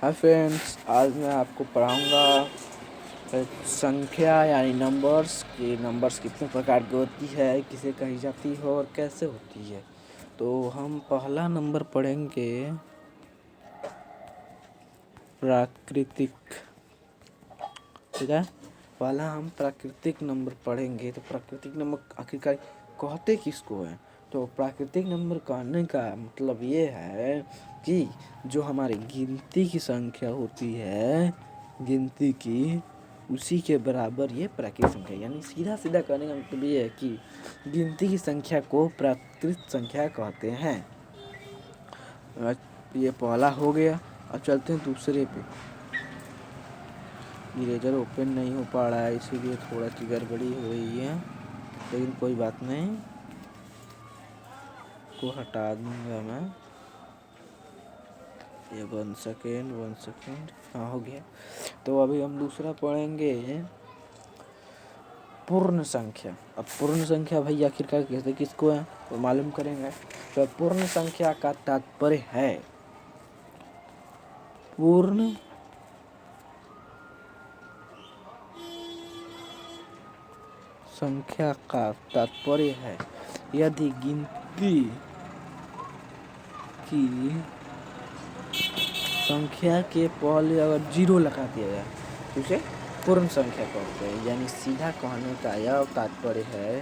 Hi friends, आज मैं आपको पढ़ाऊंगा संख्या यानी नंबर्स कि नंबर्स कितने प्रकार की होती है, किसे कही जाती है और कैसे होती है। तो हम पहला नंबर पढ़ेंगे प्राकृतिक। ठीक है, पहला हम प्राकृतिक नंबर पढ़ेंगे। तो प्राकृतिक नंबर आखिरकार कहते किसको है? तो प्राकृतिक नंबर कहने का मतलब ये है कि जो हमारी गिनती की संख्या होती है, गिनती की, उसी के बराबर ये प्राकृतिक संख्या, यानी सीधा सीधा कहने का मतलब ये है कि गिनती की संख्या को प्राकृतिक संख्या कहते हैं। ये पहला हो गया। अब चलते हैं दूसरे पे। इरेजर ओपन नहीं हो पा रहा है, इसीलिए थोड़ा सी गड़बड़ी हो रही है, लेकिन कोई बात नहीं, को हटा दूंगा मैं। ये 1 सेकेंड। हाँ, हो गया। तो अभी हम दूसरा पढ़ेंगे पूर्ण संख्या। अब पूर्ण संख्या भाई आखिरकार कहते किसको है तो मालूम करेंगे। तो पूर्ण संख्या का तात्पर्य है, पूर्ण संख्या का तात्पर्य है यदि गिनती की संख्या के पहले अगर 0 लगा दिया जाए तो उसे पूर्ण संख्या कहते हैं। यानी सीधा कहने का यह तात्पर्य है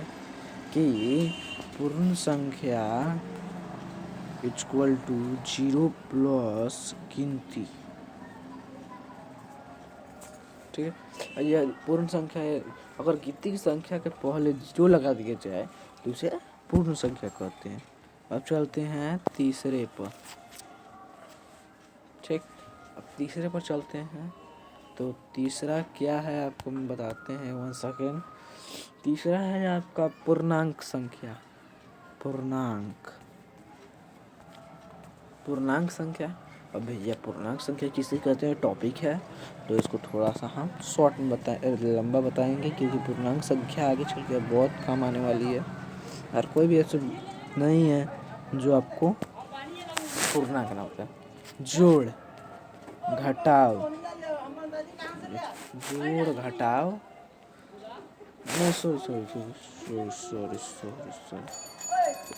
कि पूर्ण संख्या इक्वल टू 0 प्लस गिनती। ठीक है, यह पूर्ण संख्या है। अगर गिनती की संख्या के पहले 0 लगा दिया जाए तो उसे पूर्ण संख्या कहते हैं। अब चलते हैं तीसरे पर। ठीक, अब तीसरे पर चलते हैं। तो तीसरा क्या है आपको हम बताते हैं, 1 सेकेंड। तीसरा है आपका पूर्णांक संख्या। पूर्णांक संख्या। अब भैया पूर्णांक संख्या किसे कहते हैं टॉपिक है, तो इसको थोड़ा सा हम शॉर्ट में लंबा बताएंगे, क्योंकि पूर्णांक संख्या आगे चल के बहुत काम आने वाली है। और कोई भी ऐसा नहीं है जो आपको पूर्णांक ना होता है। जोड़ घटाव नहीं, सॉरी,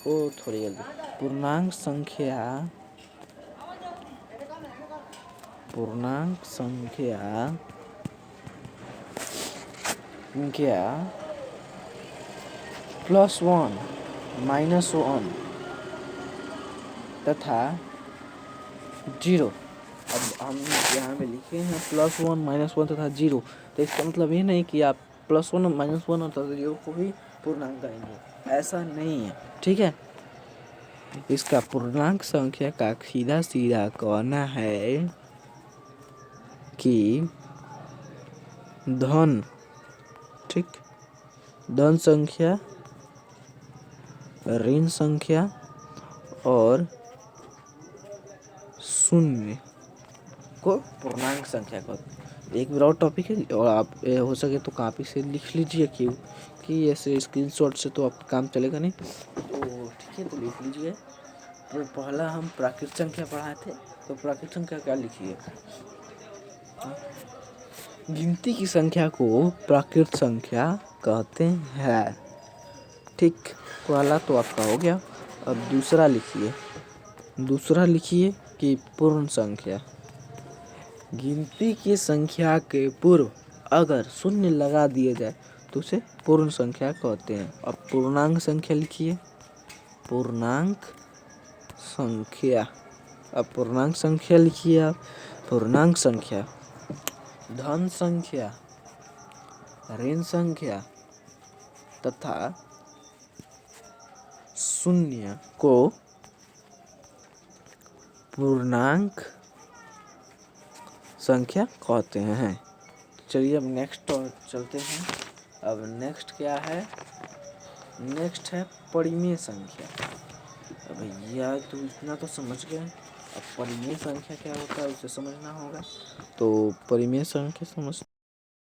ओ थोड़ी गलती। पूर्णांक संख्या +1 -1 तथा 0। अब हम यहाँ पे लिखे हैं +1 -1 तथा 0, तो इसका मतलब ये नहीं कि आप +1 -1 और 0 को भी पूर्णांक करेंगे, ऐसा नहीं है। ठीक है, इसका पूर्णांक संख्या का सीधा सीधा कहना है कि धन, ठीक, धन संख्या, ऋण संख्या और शून्य को पूर्णांक संख्या कहते। एक ब्रॉड टॉपिक है और आप हो सके तो कॉपी से लिख लीजिए, क्यों कि ऐसे स्क्रीनशॉट से तो आपका काम चलेगा नहीं। तो ठीक है, तो लिख लीजिए। तो पहला हम प्राकृतिक संख्या पढ़ाए थे, तो प्राकृतिक संख्या क्या लिखिए, गिनती की संख्या को प्राकृतिक संख्या कहते हैं। ठीक, पहला तो आपका हो गया। अब दूसरा लिखिए कि पूर्ण संख्या, गिनती की संख्या के पूर्व अगर शून्य लगा दिए जाए तो उसे पूर्ण संख्या कहते हैं। अब पूर्णांक संख्या लिखिए, पूर्णांक संख्या। अब पूर्णांक संख्या लिखिए आप, पूर्णांक संख्या, धन संख्या, ऋण संख्या तथा शून्य को पूर्णांक संख्या कहते हैं। चलिए अब नेक्स्ट और चलते हैं। अब नेक्स्ट क्या है, नेक्स्ट है परिमेय संख्या। अब भैया तो इतना तो समझ गए, अब परिमेय संख्या क्या होता है उसे समझना होगा। तो परिमेय संख्या समझ